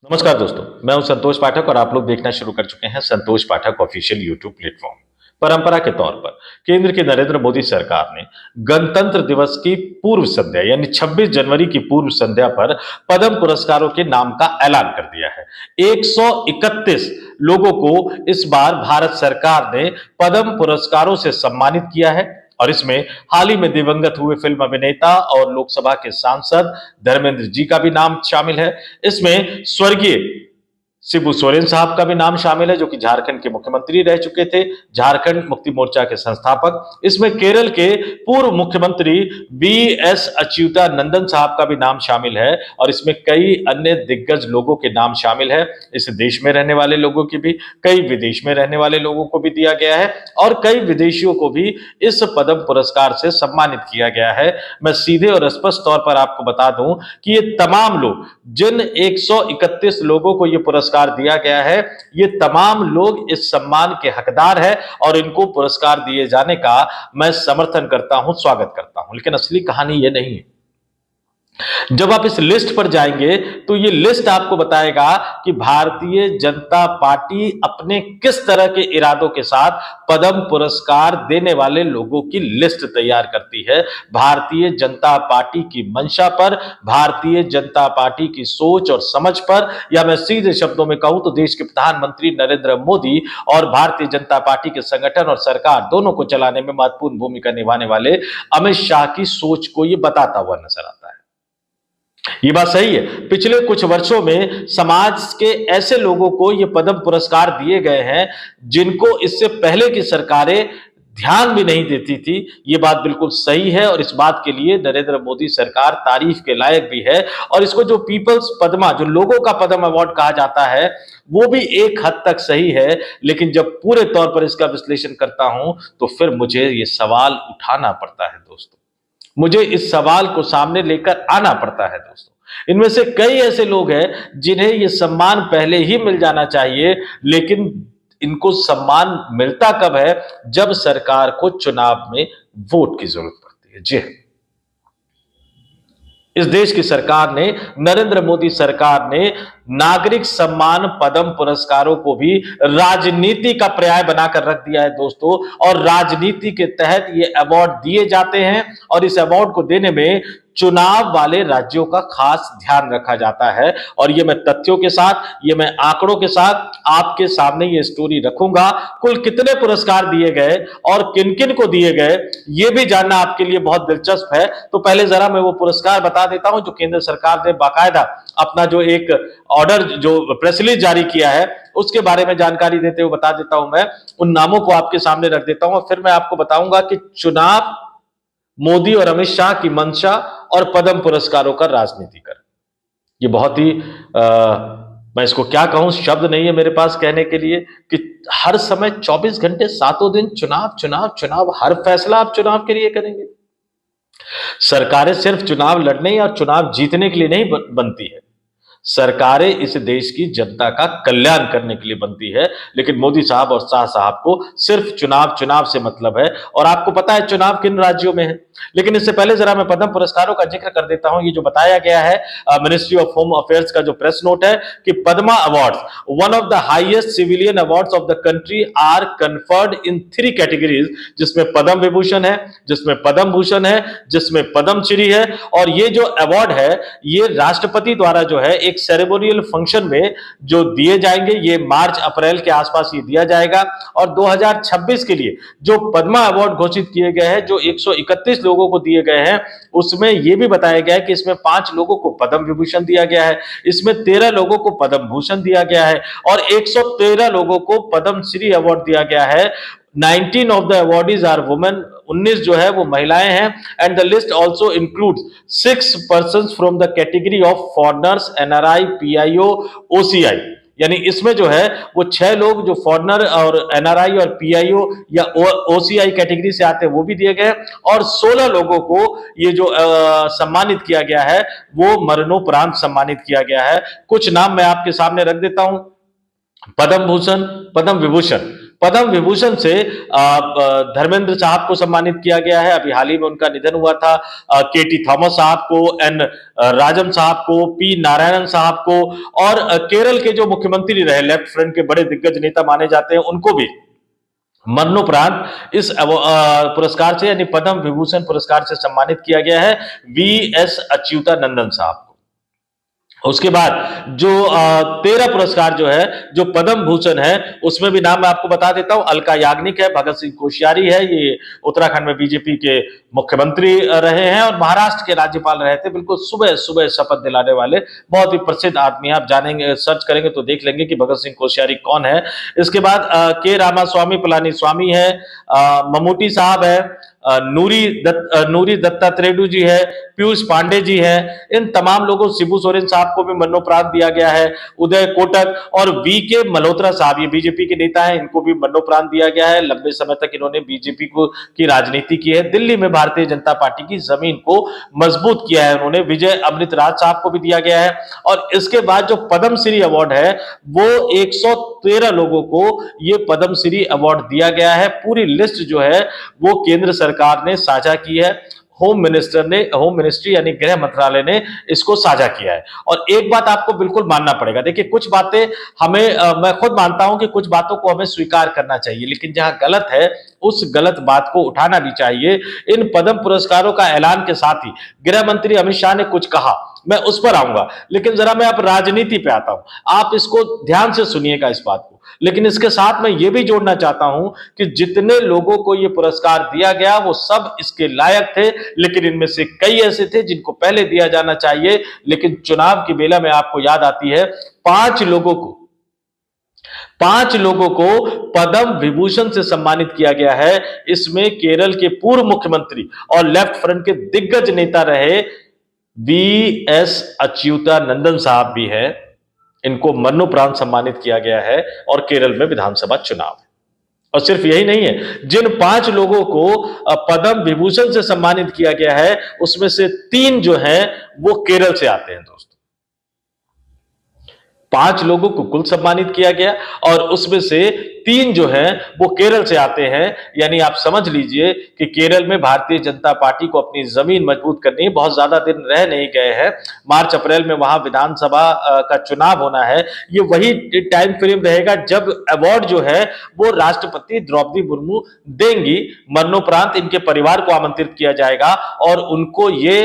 नमस्कार दोस्तों, मैं हूं संतोष पाठक और आप लोग देखना शुरू कर चुके हैं संतोष पाठक ऑफिशियल यूट्यूब प्लेटफॉर्म। परंपरा के तौर पर केंद्र की नरेंद्र मोदी सरकार ने गणतंत्र दिवस की पूर्व संध्या यानी 26 जनवरी की पूर्व संध्या पर पद्म पुरस्कारों के नाम का ऐलान कर दिया है। 131 लोगों को इस बार भारत सरकार ने पद्म पुरस्कारों से सम्मानित किया है और इसमें हाल ही में दिवंगत हुए फिल्म अभिनेता और लोकसभा के सांसद धर्मेंद्र जी का भी नाम शामिल है। इसमें स्वर्गीय शिबू सोरेन साहब का भी नाम शामिल है, जो कि झारखंड के मुख्यमंत्री रह चुके थे, झारखंड मुक्ति मोर्चा के संस्थापक। इसमें केरल के पूर्व मुख्यमंत्री बी.एस. अच्युतानंदन साहब का भी नाम शामिल है और इसमें कई अन्य दिग्गज लोगों के नाम शामिल है। इस देश में रहने वाले लोगों की भी, कई विदेश में रहने वाले लोगों को भी दिया गया है और कई विदेशियों को भी इस पद्म पुरस्कार से सम्मानित किया गया है। मैं सीधे और स्पष्ट तौर पर आपको बता दूं कि ये तमाम लोग, जिन 131 लोगों को ये पुरस्कार दिया गया है, ये तमाम लोग इस सम्मान के हकदार हैं और इनको पुरस्कार दिए जाने का मैं समर्थन करता हूं, स्वागत करता हूं। लेकिन असली कहानी ये नहीं है। जब आप इस लिस्ट पर जाएंगे तो ये लिस्ट आपको बताएगा कि भारतीय जनता पार्टी अपने किस तरह के इरादों के साथ पद्म पुरस्कार देने वाले लोगों की लिस्ट तैयार करती है। भारतीय जनता पार्टी की मंशा पर, भारतीय जनता पार्टी की सोच और समझ पर, या मैं सीधे शब्दों में कहूं तो देश के प्रधानमंत्री नरेंद्र मोदी और भारतीय जनता पार्टी के संगठन और सरकार दोनों को चलाने में महत्वपूर्ण भूमिका निभाने वाले अमित शाह की सोच को यह बताता हुआ नजर आता है। ये बात सही है, पिछले कुछ वर्षों में समाज के ऐसे लोगों को ये पद्म पुरस्कार दिए गए हैं जिनको इससे पहले की सरकारें ध्यान भी नहीं देती थी। ये बात बिल्कुल सही है और इस बात के लिए नरेंद्र मोदी सरकार तारीफ के लायक भी है। और इसको जो पीपल्स पद्मा, जो लोगों का पद्म अवार्ड कहा जाता है, वो भी एक हद तक सही है। लेकिन जब पूरे तौर पर इसका विश्लेषण करता हूं तो फिर मुझे ये सवाल उठाना पड़ता है दोस्तों, मुझे इस सवाल को सामने लेकर आना पड़ता है दोस्तों। इनमें से कई ऐसे लोग हैं जिन्हें यह सम्मान पहले ही मिल जाना चाहिए, लेकिन इनको सम्मान मिलता कब है? जब सरकार को चुनाव में वोट की जरूरत पड़ती है। जी, इस देश की सरकार ने, नरेंद्र मोदी सरकार ने नागरिक सम्मान पद्म पुरस्कारों को भी राजनीति का पर्याय बनाकर रख दिया है दोस्तों। और राजनीति के तहत ये अवार्ड दिए जाते हैं और इस अवार्ड को देने में चुनाव वाले राज्यों का खास ध्यान रखा जाता है। और ये मैं तथ्यों के साथ, ये मैं आंकड़ों के साथ आपके सामने ये स्टोरी रखूंगा। कुल कितने पुरस्कार दिए गए और किन किन को दिए गए, ये भी जानना आपके लिए बहुत दिलचस्प है। तो पहले जरा मैं वो पुरस्कार बता देता हूं जो केंद्र सरकार ने बाकायदा अपना जो एक ऑर्डर, जो प्रेस रिलीज जारी किया है, उसके बारे में जानकारी देते हुए बता देता हूं। मैं उन नामों को आपके सामने रख देता हूं और फिर मैं आपको बताऊंगा कि चुनाव, मोदी और अमित शाह की मंशा और पद्म पुरस्कारों का राजनीतिकरण, ये बहुत ही मैं इसको क्या कहूं, शब्द नहीं है मेरे पास कहने के लिए कि हर समय 24 घंटे सातों दिन चुनाव चुनाव चुनाव, हर फैसला आप चुनाव के लिए करेंगे। सरकारें सिर्फ चुनाव लड़ने या चुनाव जीतने के लिए नहीं बनती है, सरकारें इस देश की जनता का कल्याण करने के लिए बनती है। लेकिन मोदी साहब और शाह साहब को सिर्फ चुनाव चुनाव से मतलब है और आपको पता है चुनाव किन राज्यों में है। लेकिन इससे पहले जरा मैं पद्म पुरस्कारों का जिक्र कर देता हूं। ये जो बताया गया है मिनिस्ट्री ऑफ होम अफेयर्स का जो प्रेस नोट है कि Padma awards, one of the highest civilian awards of the country, are conferred in 3 categories, जिसमें पद्म विभूषण है, जिसमें पद्म भूषण है, जिसमें पद्मश्री है। और ये जो अवार्ड है ये राष्ट्रपति द्वारा जो है एक सेरेमोनियल फंक्शन में जो दिए जाएंगे, ये मार्च अप्रैल के आसपास ये दिया जाएगा। और 2026 के लिए जो पद्मा अवार्ड घोषित किए गए हैं, जो 131 लोगों को दिए गए हैं, उसमें यह भी बताया गया है कि इसमें 5 लोगों को पद्म विभूषण दिया गया है, इसमें 13 लोगों को पद्म भूषण दिया गया है और 113 लोगों को पद्मश्री अवार्ड दिया गया है। 19 of the awardees are women, 19 जो है वो महिलाएं हैं। And the list also includes 6 persons from the category of foreigners, NRI, PIO, OCI. यानी इसमें जो है वो 6 लोग जो फॉरेनर और एनआरआई और पीआईओ या ओसीआई कैटेगरी से आते हैं वो भी दिए गए और 16 लोगों को ये जो सम्मानित किया गया है वो मरणोपरांत सम्मानित किया गया है। कुछ नाम मैं आपके सामने रख देता हूं। पद्म भूषण, पद्म विभूषण पद्म विभूषण से धर्मेंद्र साहब को सम्मानित किया गया है, अभी हाल ही में उनका निधन हुआ था। केटी थॉमस साहब को, एन राजन साहब को, पी नारायणन साहब को, और केरल के जो मुख्यमंत्री रहे, लेफ्ट फ्रंट के बड़े दिग्गज नेता माने जाते हैं, उनको भी मरणोपरांत इस पुरस्कार से यानी पद्म विभूषण पुरस्कार से सम्मानित किया गया है वी एस अच्युतानंदन साहब। उसके बाद जो 13 पुरस्कार जो है, जो पद्म भूषण है, उसमें भी नाम मैं आपको बता देता हूं। अलका याग्निक है, भगत सिंह कोश्यारी है, ये उत्तराखंड में बीजेपी के मुख्यमंत्री रहे हैं और महाराष्ट्र के राज्यपाल रहे थे। बिल्कुल सुबह सुबह शपथ दिलाने वाले बहुत ही प्रसिद्ध आदमी। आप जानेंगे, सर्च करेंगे तो देख लेंगे कि भगत सिंह कोश्यारी कौन है। इसके बाद के रामास्वामी पलानी स्वामी है, ममूटी साहब है, नूरी दत्तात्रेय जी है, पीयूष पांडे जी है। इन तमाम लोगों, शिबू सोरेन साहब को भी मरणोपरांत दिया गया है, उदय कोटक और वी के मल्होत्रा साहब, ये बीजेपी के नेता हैं, इनको भी मरणोपरांत दिया गया है। लंबे समय तक इन्होंने बीजेपी को की राजनीति की है, दिल्ली में भारतीय जनता पार्टी की जमीन को मजबूत किया है उन्होंने। विजय अमृतराज साहब को भी दिया गया है। और इसके बाद जो पद्मश्री अवार्ड है, वो 113 लोगों को ये पद्मश्री अवार्ड दिया गया है। पूरी लिस्ट जो है वो केंद्र सरकार ने साझा की है, होम मिनिस्ट्री यानी गृह मंत्रालय ने इसको साझा किया है। और एक बात आपको बिल्कुल मानना पड़ेगा, देखिए कुछ बातें हमें मैं खुद मानता हूं कि कुछ बातों को हमें स्वीकार करना चाहिए, लेकिन जहां गलत है उस गलत बात को उठाना भी चाहिए। इन पद्म पुरस्कारों का ऐलान के साथ ही गृह मंत्री अमित शाह ने कुछ कहा, मैं उस पर आऊंगा, लेकिन जरा मैं अब राजनीति पे आता हूं। आप इसको ध्यान से सुनिएगा इस बात को। लेकिन इसके साथ मैं ये भी जोड़ना चाहता हूं कि जितने लोगों को ये पुरस्कार दिया गया वो सब इसके लायक थे, लेकिन इनमें से कई ऐसे थे जिनको पहले दिया जाना चाहिए, लेकिन चुनाव की बेला में आपको याद आती है 5 लोगों को पद्म विभूषण से सम्मानित किया गया है। इसमें केरल के पूर्व मुख्यमंत्री और लेफ्ट फ्रंट के दिग्गज नेता रहे वी एस अच्युतानंदन साहब भी हैं। इनको मरणोपरांत सम्मानित किया गया है और केरल में विधानसभा चुनाव है। और सिर्फ यही नहीं है, जिन 5 लोगों को पद्म विभूषण से सम्मानित किया गया है, उसमें से 3 जो हैं वो केरल से आते हैं दोस्तों। 5 लोगों को कुल सम्मानित किया गया और उसमें से 3 जो हैं वो केरल से आते हैं। यानी आप समझ लीजिए कि केरल में भारतीय जनता पार्टी को अपनी जमीन मजबूत करनी है। बहुत ज्यादा दिन रह नहीं गए हैं, मार्च अप्रैल में वहां विधानसभा का चुनाव होना है। ये वही टाइम फ्रेम रहेगा जब अवार्ड जो है वो राष्ट्रपति द्रौपदी मुर्मू देंगी। मरणोपरांत इनके परिवार को आमंत्रित किया जाएगा और उनको ये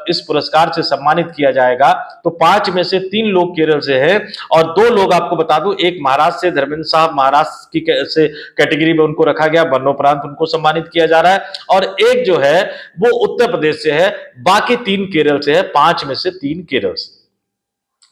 इस पुरस्कार से सम्मानित किया जाएगा। तो 5 में से 3 लोग केरल से हैं और 2 लोग आपको बता दूं, एक महाराष्ट्र से, धर्मेंद्र साहब महाराष्ट्र की से कैटेगरी में उनको रखा गया, मरणोपरांत उनको सम्मानित किया जा रहा है। और एक जो है वो उत्तर प्रदेश से है, बाकी 3 केरल से है, 5 में से 3 केरल से।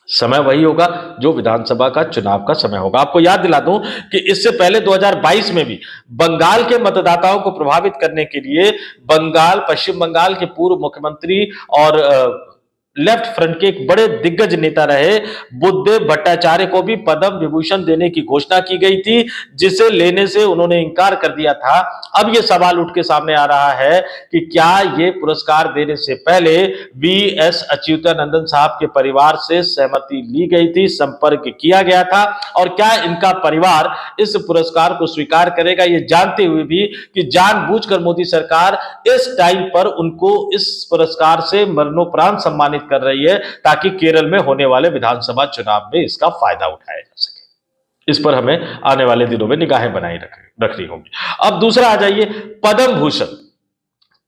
समय वही होगा जो विधानसभा का चुनाव का समय होगा। आपको याद दिला दूं कि इससे पहले 2022 में भी बंगाल के मतदाताओं को प्रभावित करने के लिए पश्चिम बंगाल के पूर्व मुख्यमंत्री और लेफ्ट फ्रंट के एक बड़े दिग्गज नेता रहे बुद्धदेव भट्टाचार्य को भी पद्म विभूषण देने की घोषणा की गई थी, जिसे लेने से उन्होंने इंकार कर दिया था। अब यह सवाल उठ के सामने आ रहा है कि क्या यह पुरस्कार देने से पहले वी एस अच्युतानंदन साहब के परिवार से सहमति ली गई थी, संपर्क किया गया था, और क्या इनका परिवार इस पुरस्कार को स्वीकार करेगा, ये जानते हुए भी कि जानबूझकर मोदी सरकार इस टाइम पर उनको इस पुरस्कार से मरणोपरांत सम्मानित कर रही है ताकि केरल में होने वाले विधानसभा चुनाव में इसका फायदा उठाया जा सके। इस पर हमें आने वाले दिनों में निगाहें बनाई रखनी होंगी। अब दूसरा आ जाइए, पद्म भूषण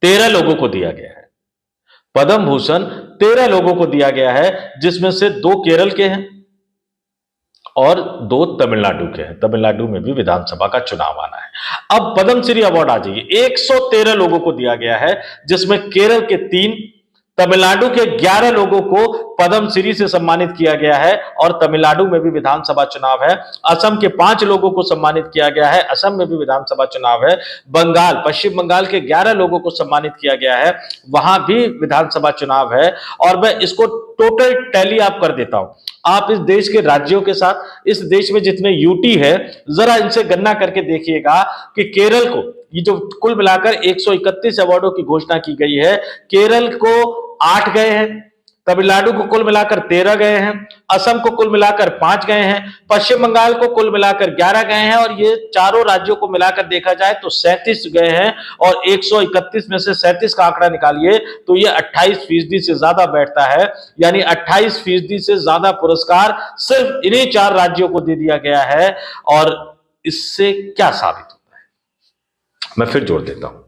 13 लोगों को दिया गया है। पद्म भूषण 13 लोगों को दिया गया है, जिसमें से 2 केरल के हैं और 2 तमिलनाडु के हैं। तमिलनाडु में भी विधानसभा का चुनाव आना है। अब पद्मश्री अवार्ड आ जाइए, 113 लोगों को दिया गया है, जिसमें केरल के 3, तमिलनाडु के 11 लोगों को पद्मश्री से सम्मानित किया गया है और तमिलनाडु में भी विधानसभा चुनाव है। असम के 5 लोगों को सम्मानित किया गया है, असम में भी विधानसभा चुनाव है। पश्चिम बंगाल के 11 लोगों को सम्मानित किया गया है, वहां भी विधानसभा चुनाव है। और मैं इसको टोटल टैली आप कर देता हूं, आप इस देश के राज्यों के साथ, इस देश में जितने यूटी है, जरा इनसे गणना करके देखिएगा कि केरल को, ये जो कुल मिलाकर 131 अवार्डों की घोषणा की गई है, केरल को 8 गए हैं, तमिलनाडु को कुल मिलाकर 13 गए हैं, असम को कुल मिलाकर 5 गए हैं, पश्चिम बंगाल को कुल मिलाकर 11 गए हैं, और ये चारों राज्यों को मिलाकर देखा जाए तो 37 गए हैं, और 131 में से 37 का आंकड़ा निकालिए तो ये 28% से ज्यादा बैठता है। यानी 28% से ज्यादा पुरस्कार सिर्फ इन्हीं 4 राज्यों को दे दिया गया है। और इससे क्या साबित होता है, मैं फिर जोड़ देता हूं,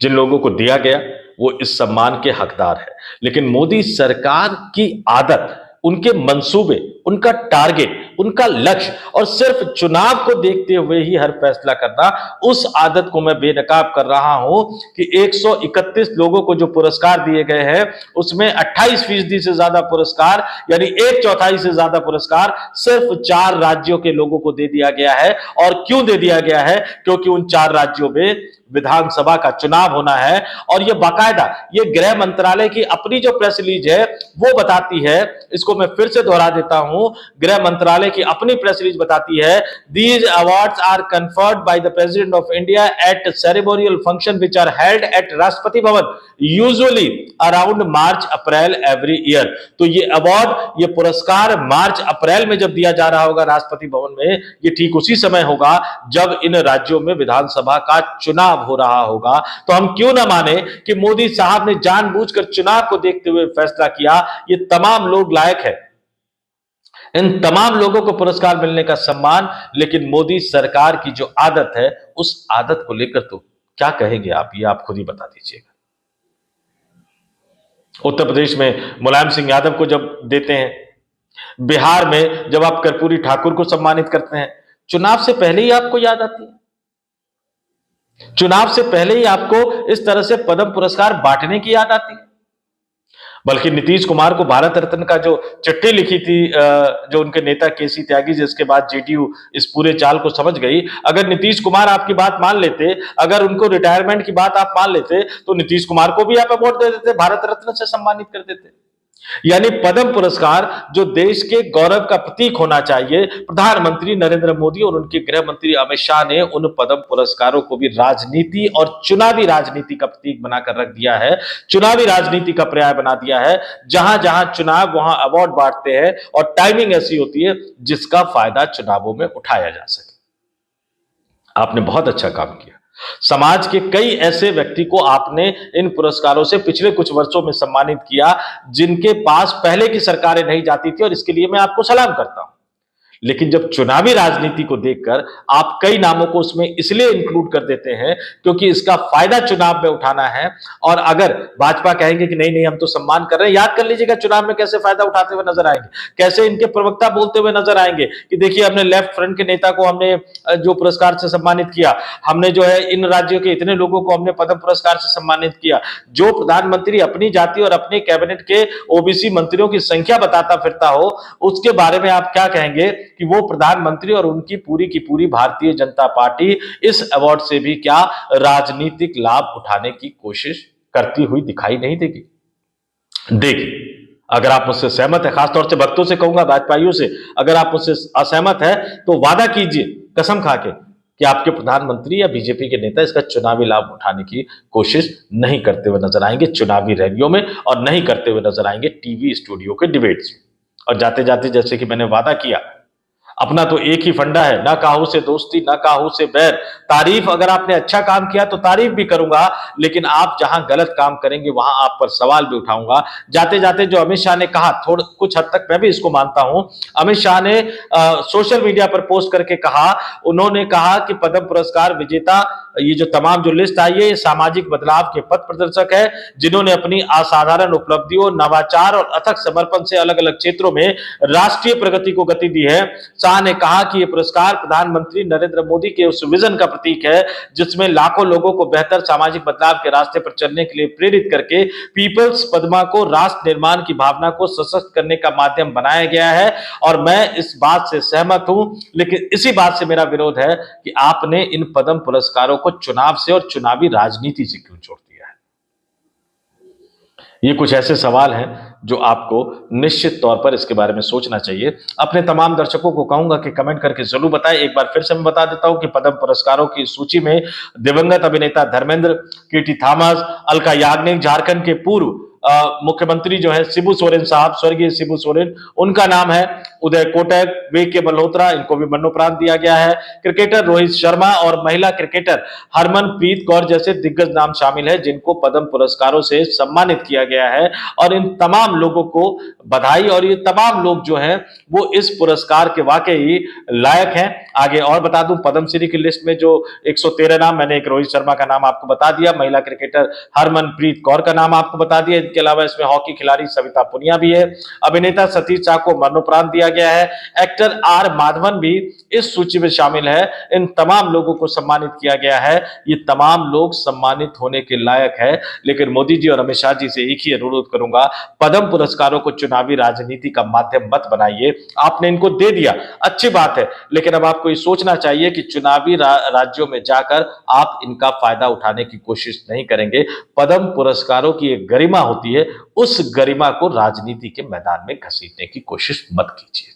जिन लोगों को दिया गया वो इस सम्मान के हकदार है, लेकिन मोदी सरकार की आदत, उनके मंसूबे, उनका टारगेट, उनका लक्ष्य और सिर्फ चुनाव को देखते हुए ही हर फैसला करना, उस आदत को मैं बेनकाब कर रहा हूं कि 131 लोगों को जो पुरस्कार दिए गए हैं उसमें 28% से ज्यादा पुरस्कार यानी 1/4 से ज्यादा पुरस्कार सिर्फ 4 राज्यों के लोगों को दे दिया गया है। और क्यों दे दिया गया है? क्योंकि उन 4 राज्यों में विधानसभा का चुनाव होना है, और ये बाकायदा ये गृह मंत्रालय की अपनी जो प्रेस रिलीज है वो बताती है, इसको मैं फिर से दोहरा देता हूं, गृह मंत्रालय की अपनी प्रेस रिलीज बताती है, these awards are conferred by the president of India at ceremonial function which are held at Rashtrapati Bhavan usually around March April every year. तो ये अवार्ड, ये पुरस्कार मार्च अप्रैल में जब दिया जा रहा होगा राष्ट्रपति भवन में, ये ठीक उसी समय होगा जब इन राज्यों में विधानसभा का चुनाव हो रहा होगा। तो हम क्यों ना माने कि मोदी साहब ने जानबूझकर चुनाव को देखते हुए फैसला किया। ये तमाम लोग लायक है, इन तमाम लोगों को पुरस्कार मिलने का सम्मान, लेकिन मोदी सरकार की जो आदत है उस आदत को लेकर तो क्या कहेंगे आप, ये आप खुद ही बता दीजिएगा। उत्तर प्रदेश में मुलायम सिंह यादव को जब देते हैं, बिहार में जब आप कर्पूरी ठाकुर को सम्मानित करते हैं, चुनाव से पहले ही आपको याद आती है, चुनाव से पहले ही आपको इस तरह से पद्म पुरस्कार बांटने की याद आती है। बल्कि नीतीश कुमार को भारत रत्न का जो चिट्ठी लिखी थी जो उनके नेता केसी त्यागी, जिसके बाद जेडीयू इस पूरे चाल को समझ गई, अगर नीतीश कुमार आपकी बात मान लेते, अगर उनको रिटायरमेंट की बात आप मान लेते, तो नीतीश कुमार को भी आप अवार्ड दे देते, भारत रत्न से सम्मानित कर देते। यानी पद्म पुरस्कार जो देश के गौरव का प्रतीक होना चाहिए, प्रधानमंत्री नरेंद्र मोदी और उनके गृह मंत्री अमित शाह ने उन पद्म पुरस्कारों को भी राजनीति और चुनावी राजनीति का प्रतीक बनाकर रख दिया है, चुनावी राजनीति का पर्याय बना दिया है। जहां जहां चुनाव वहां अवार्ड बांटते हैं, और टाइमिंग ऐसी होती है जिसका फायदा चुनावों में उठाया जा सके। आपने बहुत अच्छा काम किया, समाज के कई ऐसे व्यक्ति को आपने इन पुरस्कारों से पिछले कुछ वर्षों में सम्मानित किया जिनके पास पहले की सरकारें नहीं जाती थी, और इसके लिए मैं आपको सलाम करता हूं। लेकिन जब चुनावी राजनीति को देखकर आप कई नामों को उसमें इसलिए इंक्लूड कर देते हैं क्योंकि इसका फायदा चुनाव में उठाना है, और अगर भाजपा कहेंगे कि नहीं नहीं हम तो सम्मान कर रहे हैं, याद कर लीजिएगा चुनाव में कैसे फायदा उठाते हुए नजर आएंगे, कैसे इनके प्रवक्ता बोलते हुए नजर आएंगे कि देखिए हमने लेफ्ट फ्रंट के नेता को हमने जो पुरस्कार से सम्मानित किया, हमने जो है इन राज्यों के इतने लोगों को हमने पद्म पुरस्कार से सम्मानित किया। जो प्रधानमंत्री अपनी जाति और अपने कैबिनेट के ओबीसी मंत्रियों की संख्या बताता फिरता हो, उसके बारे में आप क्या कहेंगे कि वो प्रधानमंत्री और उनकी पूरी की पूरी भारतीय जनता पार्टी इस अवार्ड से भी क्या राजनीतिक लाभ उठाने की कोशिश करती हुई दिखाई नहीं देगी? देखिए, अगर आप मुझसे सहमत है, खासतौर से भक्तों से कहूंगा, भाजपाइयों से, अगर आप मुझसे असहमत है तो वादा कीजिए कसम खाके कि आपके प्रधानमंत्री या बीजेपी के नेता इसका चुनावी लाभ उठाने की कोशिश नहीं करते हुए नजर आएंगे चुनावी रैलियों में, और नहीं करते हुए नजर आएंगे टीवी स्टूडियो के डिबेट्स में। और जाते जाते जैसे कि मैंने वादा किया, अपना तो एक ही फंडा है, ना काहू से दोस्ती ना काहू से बैर। तारीफ अगर आपने अच्छा काम किया तो तारीफ भी करूंगा, लेकिन आप जहां गलत काम करेंगे वहां आप पर सवाल भी उठाऊंगा। जाते जाते जो अमित शाह ने कहा, थोड़ा कुछ हद तक मैं भी इसको मानता हूं, अमित शाह ने सोशल मीडिया पर पोस्ट करके कहा, उन्होंने कहा कि पद्म पुरस्कार विजेता ये जो तमाम जो लिस्ट आई है, ये सामाजिक बदलाव के पथ प्रदर्शक है जिन्होंने अपनी असाधारण उपलब्धियों, नवाचार और अथक समर्पण से अलग अलग क्षेत्रों में राष्ट्रीय प्रगति को गति दी है। शाह ने कहा कि यह पुरस्कार प्रधानमंत्री नरेंद्र मोदी के उस विजन का प्रतीक है जिसमें लाखों लोगों को बेहतर सामाजिक बदलाव के रास्ते पर चलने के लिए प्रेरित करके पीपल्स पद्मा को राष्ट्र निर्माण की भावना को सशक्त करने का माध्यम बनाया गया है। और मैं इस बात से सहमत हूं, लेकिन इसी बात से मेरा विरोध है कि आपने इन पद्म पुरस्कारों को चुनाव से और चुनावी राजनीति से क्यों जोड़ दिया है। ये कुछ ऐसे सवाल हैं जो आपको निश्चित तौर पर इसके बारे में सोचना चाहिए। अपने तमाम दर्शकों को कहूंगा कि कमेंट करके जरूर बताएं। एक बार फिर से मैं बता देता हूं कि पद्म पुरस्कारों की सूची में दिवंगत अभिनेता धर्मेंद्र, कीर्ति थॉमस, अलका याग्निक, झारखंड के पूर्व मुख्यमंत्री जो है शिबू सोरेन साहब, स्वर्गीय शिबू सोरेन, उनका नाम है। उदय कोटक, वीके मल्होत्रा, इनको भी मरणोपरांत दिया गया है। क्रिकेटर रोहित शर्मा और महिला क्रिकेटर हरमनप्रीत कौर जैसे दिग्गज नाम शामिल है जिनको पद्म पुरस्कारों से सम्मानित किया गया है। और इन तमाम लोगों को बधाई, और ये तमाम लोग जो हैं वो इस पुरस्कार के वाकई लायक हैं। आगे और बता दूं, पद्मश्री की लिस्ट में जो 113 नाम, मैंने एक रोहित शर्मा का नाम आपको बता दिया, महिला क्रिकेटर हरमनप्रीत कौर का नाम आपको बता दिया, इनके अलावा इसमें हॉकी खिलाड़ी सविता पुनिया भी है, अभिनेता सतीश झा को मरणोपरांत दिया गया है, एक्टर आर माधवन भी इस सूची में शामिल है। इन तमाम लोगों को सम्मानित किया गया है। ये तमाम लोग सम्मानित होने के लायक है। लेकिन मोदी जी और अमित शाह जी से एक ही अनुरोध करूंगा, पद्म पुरस्कारों को चुनावी राजनीति का माध्यम मत बनाइए। आपने इनको दे दिया, अच्छी बात है, लेकिन अब आपको ये सोचना चाहिए कि चुनावी राज्यों में जाकर आप इनका फायदा उठाने की कोशिश नहीं करेंगे। पद्म पुरस्कारों की एक गरिमा होती है, उस गरिमा को राजनीति के मैदान में घसीटने की कोशिश मत कीजिए।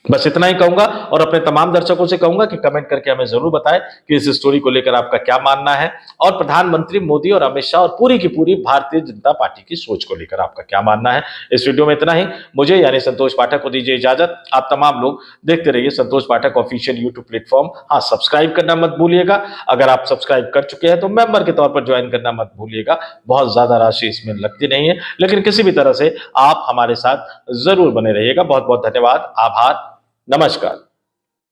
बस इतना ही कहूंगा, और अपने तमाम दर्शकों से कहूंगा कि कमेंट करके हमें जरूर बताएं कि इस स्टोरी को लेकर आपका क्या मानना है, और प्रधानमंत्री मोदी और अमित शाह और पूरी की पूरी भारतीय जनता पार्टी की सोच को लेकर आपका क्या मानना है। इस वीडियो में इतना ही। मुझे यानी संतोष पाठक को दीजिए इजाजत। आप तमाम लोग देखते रहिए संतोष पाठक ऑफिशियल यूट्यूब प्लेटफॉर्म। हाँ, सब्सक्राइब करना मत भूलिएगा। अगर आप सब्सक्राइब कर चुके हैं तो मेंबर के तौर पर ज्वाइन करना मत भूलिएगा। बहुत ज्यादा राशि इसमें लगती नहीं है, लेकिन किसी भी तरह से आप हमारे साथ जरूर बने रहिएगा। बहुत बहुत धन्यवाद, आभार, नमस्कार।